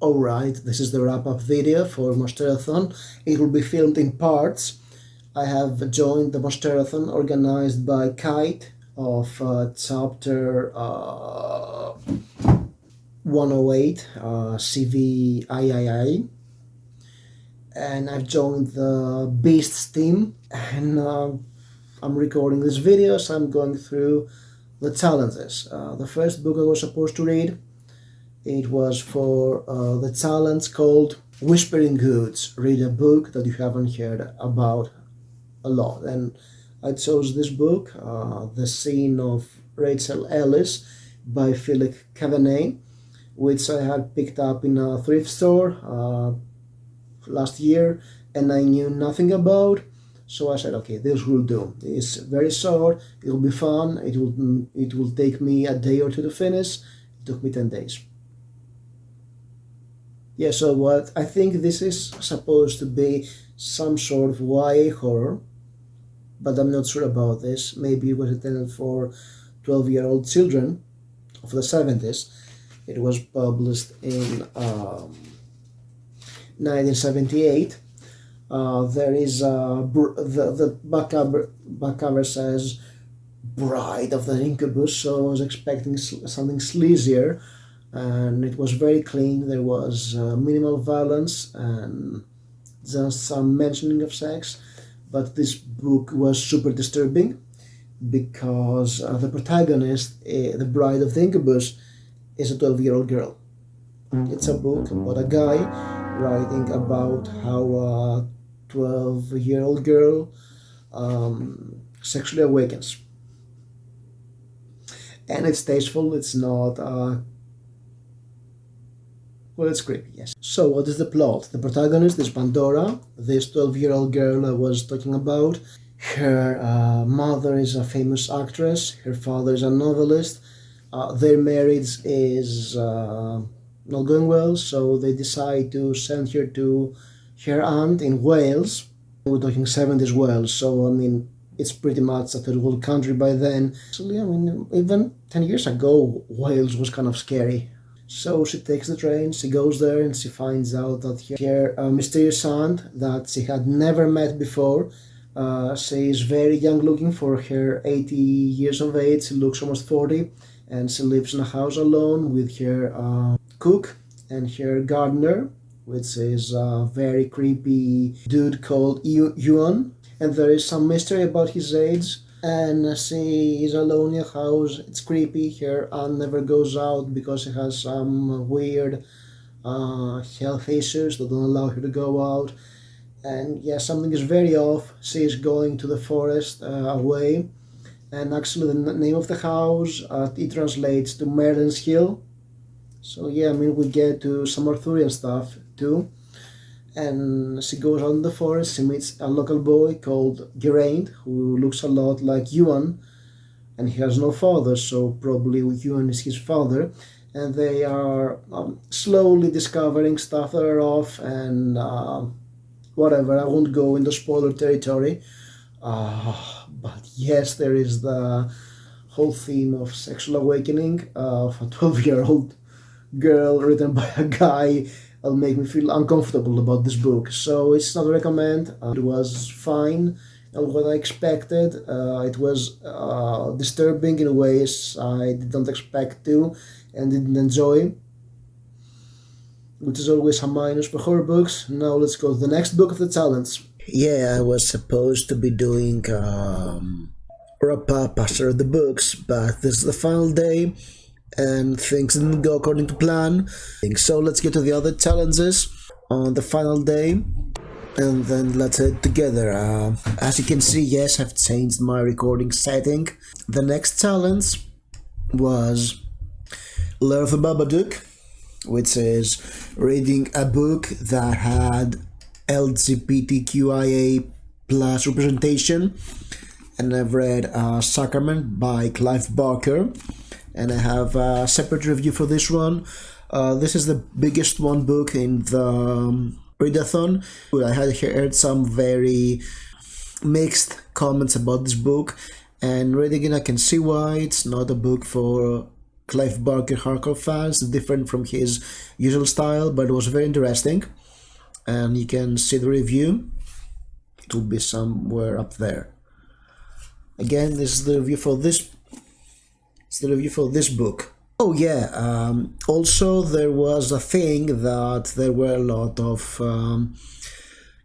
Alright, this is the wrap-up video for Monsterathon. It will be filmed in parts. I have joined the Monsterathon organized by Kite of chapter 108, CVIII. And I've joined the Beasts team, and I'm recording this video, so I'm going through the challenges. The first book I was supposed to read, it was for the challenge called Whispering Goods. Read a book that you haven't heard about a lot. And I chose this book, The Scene of Rachel Ellis by Philip Cavanagh, which I had picked up in a thrift store last year and I knew nothing about. So I said, okay, this will do. It's very short, it will be fun, it will take me a day or two to finish. It took me 10 days. Yeah, so what I think this is supposed to be some sort of YA horror, but I'm not sure about this. Maybe it was intended for 12-year-old children of the 70s. It was published in 1978. There is the back cover says Bride of the Incubus, so I was expecting something sleazier, and it was very clean. There was minimal violence and just some mentioning of sex, but this book was super disturbing because the protagonist, the Bride of the Incubus, is a 12-year-old girl. It's a book about a guy writing about how a 12-year-old girl sexually awakens. And it's tasteful, it's not well, it's creepy, yes. So what is the plot? The protagonist is Pandora, this 12-year-old girl I was talking about. Her mother is a famous actress, her father is a novelist. Their marriage is not going well, so they decide to send her to her aunt in Wales. We're talking 70s Wales, so I mean, it's pretty much a third world country by then. Actually, I mean, even 10 years ago, Wales was kind of scary. So she takes the train, she goes there, and she finds out that her mysterious aunt that she had never met before, she is very young looking for her 80 years of age, she looks almost 40, and she lives in a house alone with her cook and her gardener, which is a very creepy dude called Yuan, and there is some mystery about his age. And she is alone in a house, it's creepy. Her aunt never goes out because she has some weird health issues that don't allow her to go out. And yeah, something is very off. She is going to the forest away. And actually the name of the house, it translates to Merlin's Hill. So yeah, I mean, we get to some Arthurian stuff too. And she goes out in the forest, she meets a local boy called Geraint, who looks a lot like Yuan, and he has no father, so probably Yuan is his father, and they are slowly discovering stuff that are off, and whatever, I won't go into spoiler territory, but yes, there is the whole theme of sexual awakening of a 12-year-old girl written by a guy. It'll make me feel uncomfortable about this book, so it's not a recommend. It was fine, and what I expected. It was disturbing in ways I didn't expect to and didn't enjoy, which is always a minus for horror books. Now let's go to the next book of the challenge. Yeah, I was supposed to be doing wrap-up after the books, but this is the final day and things didn't go according to plan. So let's get to the other challenges on the final day, and then let's head together. As you can see, yes, I've changed my recording setting. The next challenge was Lair of the Babadook, which is reading a book that had LGBTQIA plus representation, and I've read Sacrament by Clive Barker, and I have a separate review for this one. This is the biggest one book in the readathon. I had heard some very mixed comments about this book, and reading it I can see why it's not a book for Clive Barker hardcore fans, different from his usual style, but it was very interesting. And you can see the review. It will be somewhere up there. Again, this is the review for this. It's the review for this book. Oh yeah. Also, there was a thing that there were a lot of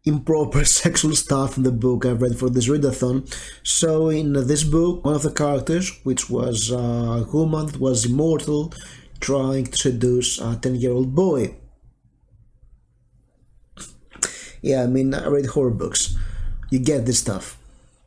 improper sexual stuff in the book I've read for this readathon. So in this book, one of the characters, which was a woman that was immortal, trying to seduce a 10-year-old boy. Yeah, I mean, I read horror books. You get this stuff.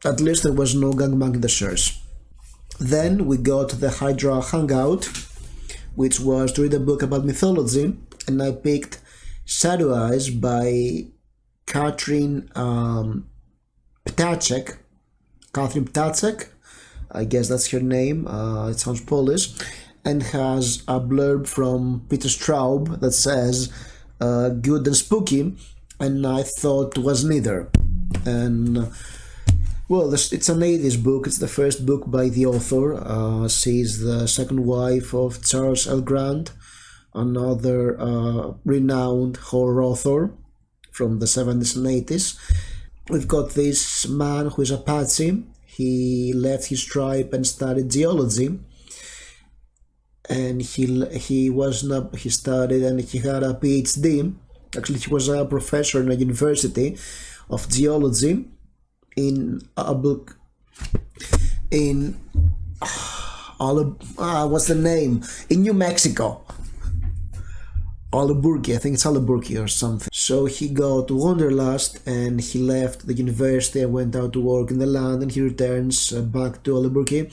At least there was no gangbang in the shirts. Then we got the Hydra Hangout, which was to read a book about mythology, and I picked Shadow Eyes by Catherine Ptacek. Catherine Ptacek, I guess that's her name. It sounds Polish, and has a blurb from Peter Straub that says good and spooky, and I thought was neither. And well, it's an 80s book. It's the first book by the author. She's the second wife of Charles L. Grant, another renowned horror author from the 70s and 80s. We've got this man who is a patsy. He left his tribe and studied geology, and he studied and he had a PhD. Actually, he was a professor in a university of geology in a book in what's the name, in New Mexico. Albuquerque, I think it's Albuquerque or something. So he got wanderlust and he left the university and went out to work in the land, and he returns back to Albuquerque,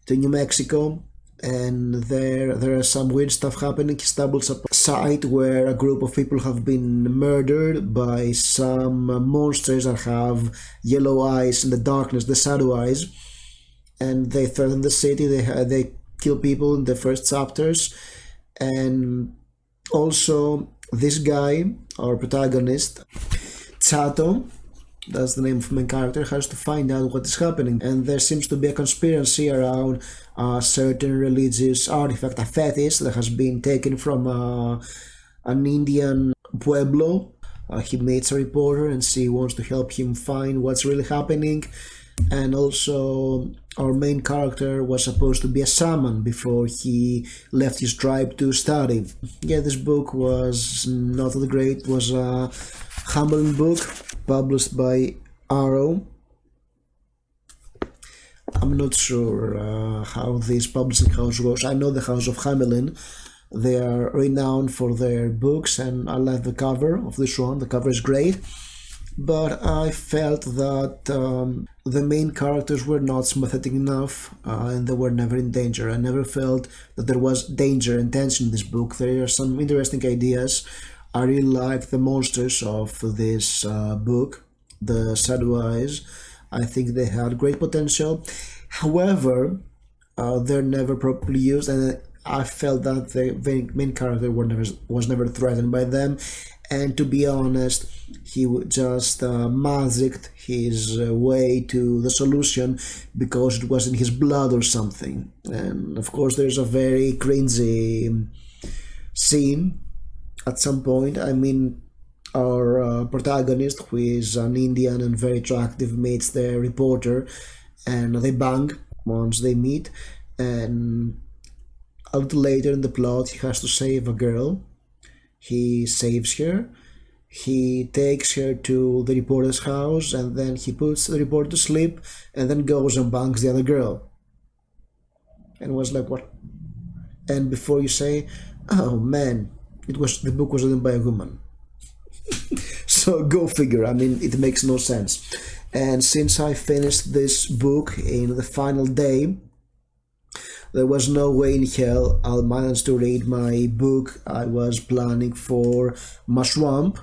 to New Mexico, and there are some weird stuff happening. He stumbles upon a site where a group of people have been murdered by some monsters that have yellow eyes in the darkness, the shadow eyes, and they threaten the city. They kill people in the first chapters. And also this guy, our protagonist, Chato, that's the name of the main character, has to find out what is happening, and there seems to be a conspiracy around a certain religious artifact, a fetish that has been taken from an Indian pueblo. He meets a reporter and she wants to help him find what's really happening. And also our main character was supposed to be a shaman before he left his tribe to study. Yeah, this book was not that great. It was a humbling book published by Arrow. I'm not sure how this publishing house works. I know the House of Hamelin. They are renowned for their books, and I like the cover of this one. The cover is great, but I felt that the main characters were not sympathetic enough, and they were never in danger. I never felt that there was danger and tension in this book. There are some interesting ideas. I really like the monsters of this book, the Shadow Eyes. I think they had great potential. However, they're never properly used, and I felt that the main character was never threatened by them. And to be honest, he just magicked his way to the solution because it was in his blood or something. And of course, there's a very cringy scene at some point. I mean, our protagonist, who is an Indian and very attractive, meets the reporter, and they bang once they meet. And a little later in the plot, he has to save a girl. He saves her. He takes her to the reporter's house, and then he puts the reporter to sleep, and then goes and bangs the other girl. And was like, what? And before you say, oh man, the book was written by a woman. So go figure. I mean, it makes no sense. And since I finished this book in the final day, there was no way in hell I'll manage to read my book I was planning for my swamp.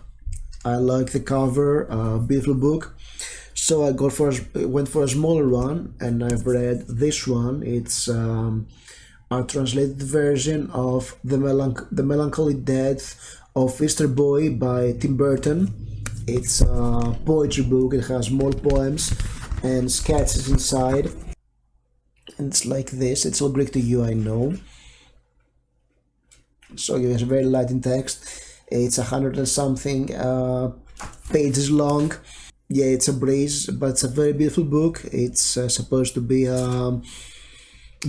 I like the cover, beautiful book. So I went for a smaller one, and I've read this one. It's a translated version of The Melancholy Death of Easter Boy by Tim Burton. It's a poetry book. It has more poems and sketches inside. And it's like this. It's all Greek to you, I know. so it's very light in text. It's 100 and something pages long. Yeah, it's a breeze, but it's a very beautiful book. It's supposed to be a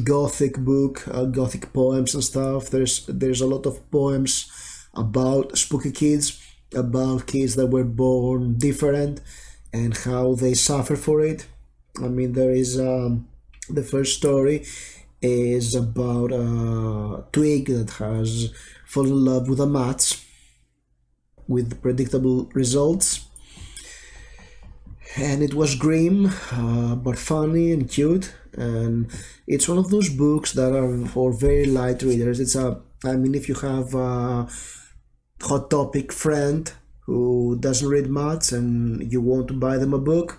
gothic book, gothic poems and stuff. There's a lot of poems about spooky kids, about kids that were born different and how they suffer for it. I mean, there is the first story is about a twig that has fallen in love with a match with predictable results. And it was grim, but funny and cute. And it's one of those books that are for very light readers. I mean, if you have a hot topic friend who doesn't read much and you want to buy them a book,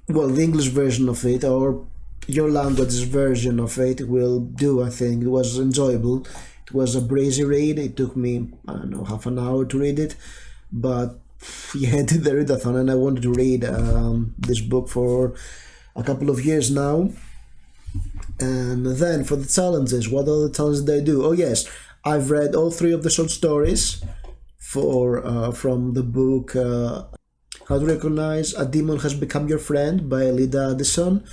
well, the English version of it or your language's version of it will do, I think. It was enjoyable. It was a breezy read. It took me, I don't know, half an hour to read it. But yeah, I did the readathon and I wanted to read this book for a couple of years now. And then for the challenges, what are the challenges did I do? Oh yes, I've read all 3 of the short stories from the book How to Recognize a Demon Has Become Your Friend by Lida Addison.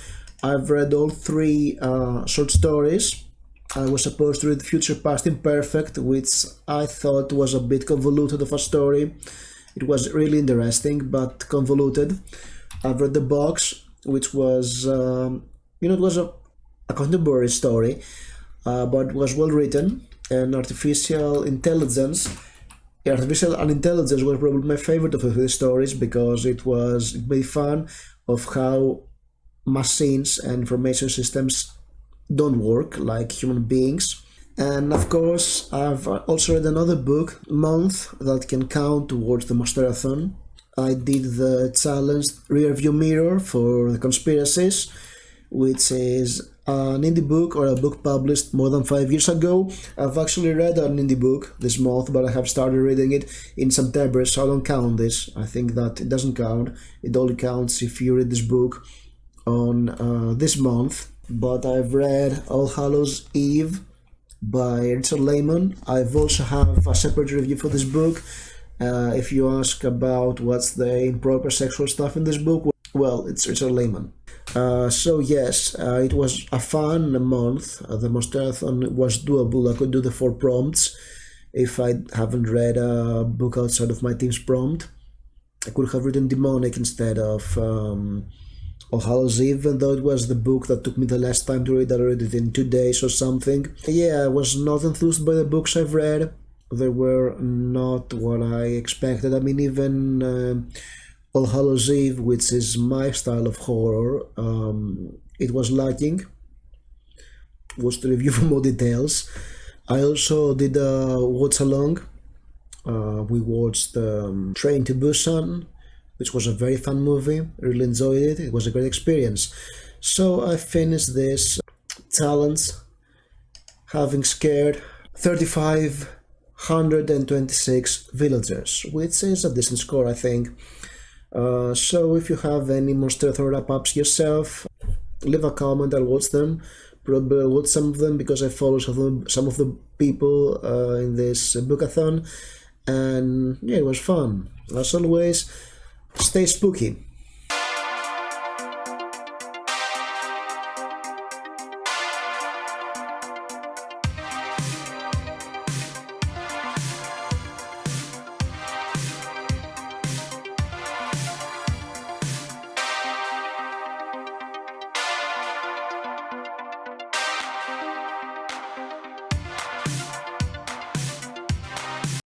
I've read all 3 short stories. I was supposed to read Future Past Imperfect, which I thought was a bit convoluted of a story. It was really interesting, but convoluted. I've read The Box, which was, it was a contemporary story, but it was well written. And Artificial Unintelligence was probably my favorite of the 3 stories because it made fun of how machines and information systems don't work like human beings. And of course, I've also read another book, Month, that can count towards the Monsterathon. I did the challenge Rearview Mirror for the Conspiracies, which is an indie book or a book published more than 5 years ago. I've actually read an indie book this month, but I have started reading it in September, so I don't count this. I think that it doesn't count. It only counts if you read this book on this month. But I've read All Hallows Eve by Richard Lehmann. I've also have a separate review for this book. If you ask about what's the improper sexual stuff in this book, well, it's Richard Lehmann. So yes, it was a fun month. The Monsterathon was doable. I could do the 4 prompts. If I haven't read a book outside of my team's prompt, I could have written Demonic instead of All Hallows Eve, even though it was the book that took me the less time to read. I read it in 2 days or something. Yeah, I was not enthused by the books I've read. They were not what I expected. I mean, even All Hallows Eve, which is my style of horror, it was lacking. Was to review for more details. I also did a watch along. We watched Train to Busan, which was a very fun movie. Really enjoyed it. It was a great experience. So I finished this challenge having scared 3,526 villagers, which is a decent score, I think. So if you have any Monsterathon wrap-ups yourself, leave a comment. I'll watch them. Probably watch some of them because I follow some of the people in this bookathon, and yeah, it was fun. As always, stay spooky.